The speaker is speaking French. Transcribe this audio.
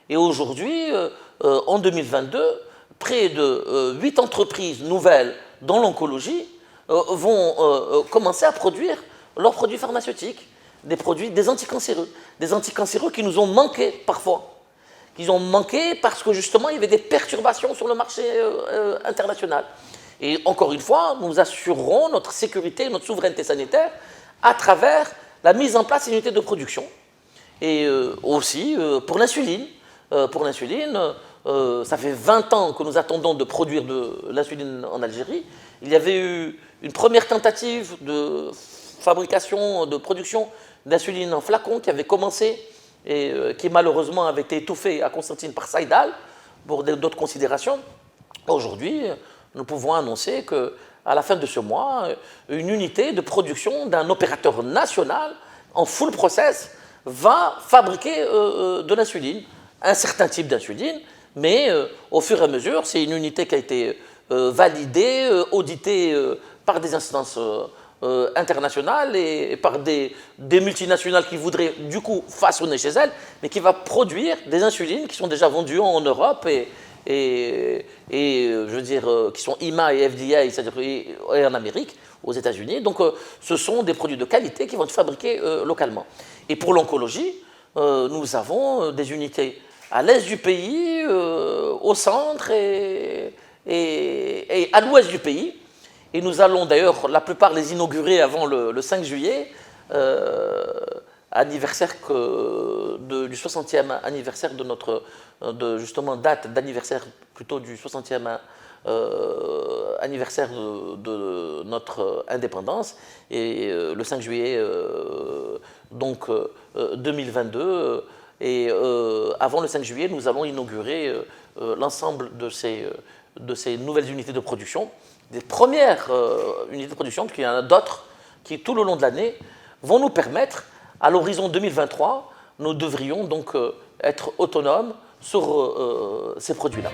Et aujourd'hui, en 2022, près de 8 entreprises nouvelles dans l'oncologie vont commencer à produire leurs produits pharmaceutiques, des anticancéreux qui nous ont manqué parfois. Qu'ils ont manqué parce que justement il y avait des perturbations sur le marché international. Et encore une fois, nous assurerons notre sécurité, notre souveraineté sanitaire à travers la mise en place d'unités de production. Et aussi pour l'insuline. Ça fait 20 ans que nous attendons de produire de l'insuline en Algérie. Il y avait eu une première tentative de fabrication, de production d'insuline en flacon qui avait commencé et qui malheureusement avait été étouffée à Constantine par Saïdal pour d'autres considérations. Aujourd'hui, nous pouvons annoncer qu'à la fin de ce mois, une unité de production d'un opérateur national en full process va fabriquer de l'insuline, un certain type d'insuline, mais au fur et à mesure, c'est une unité qui a été validée, auditée par des instances internationales et par des multinationales qui voudraient du coup façonner chez elles, mais qui va produire des insulines qui sont déjà vendues en Europe et je veux dire, qui sont IMA et FDA, c'est-à-dire et en Amérique, aux États-Unis. Donc, ce sont des produits de qualité qui vont être fabriqués localement. Et pour l'oncologie, nous avons des unités à l'est du pays, au centre et à l'ouest du pays. Et nous allons d'ailleurs, la plupart les inaugurer avant le 5 juillet, anniversaire du 60e anniversaire de notre, justement date d'anniversaire plutôt du 60e anniversaire de notre indépendance. Et le 5 juillet donc 2022. Et avant le 5 juillet, nous allons inaugurer l'ensemble de ces nouvelles unités de production. Des premières unités de production, puis il y en a d'autres qui, tout le long de l'année, vont nous permettre, à l'horizon 2023, nous devrions donc être autonomes sur ces produits-là.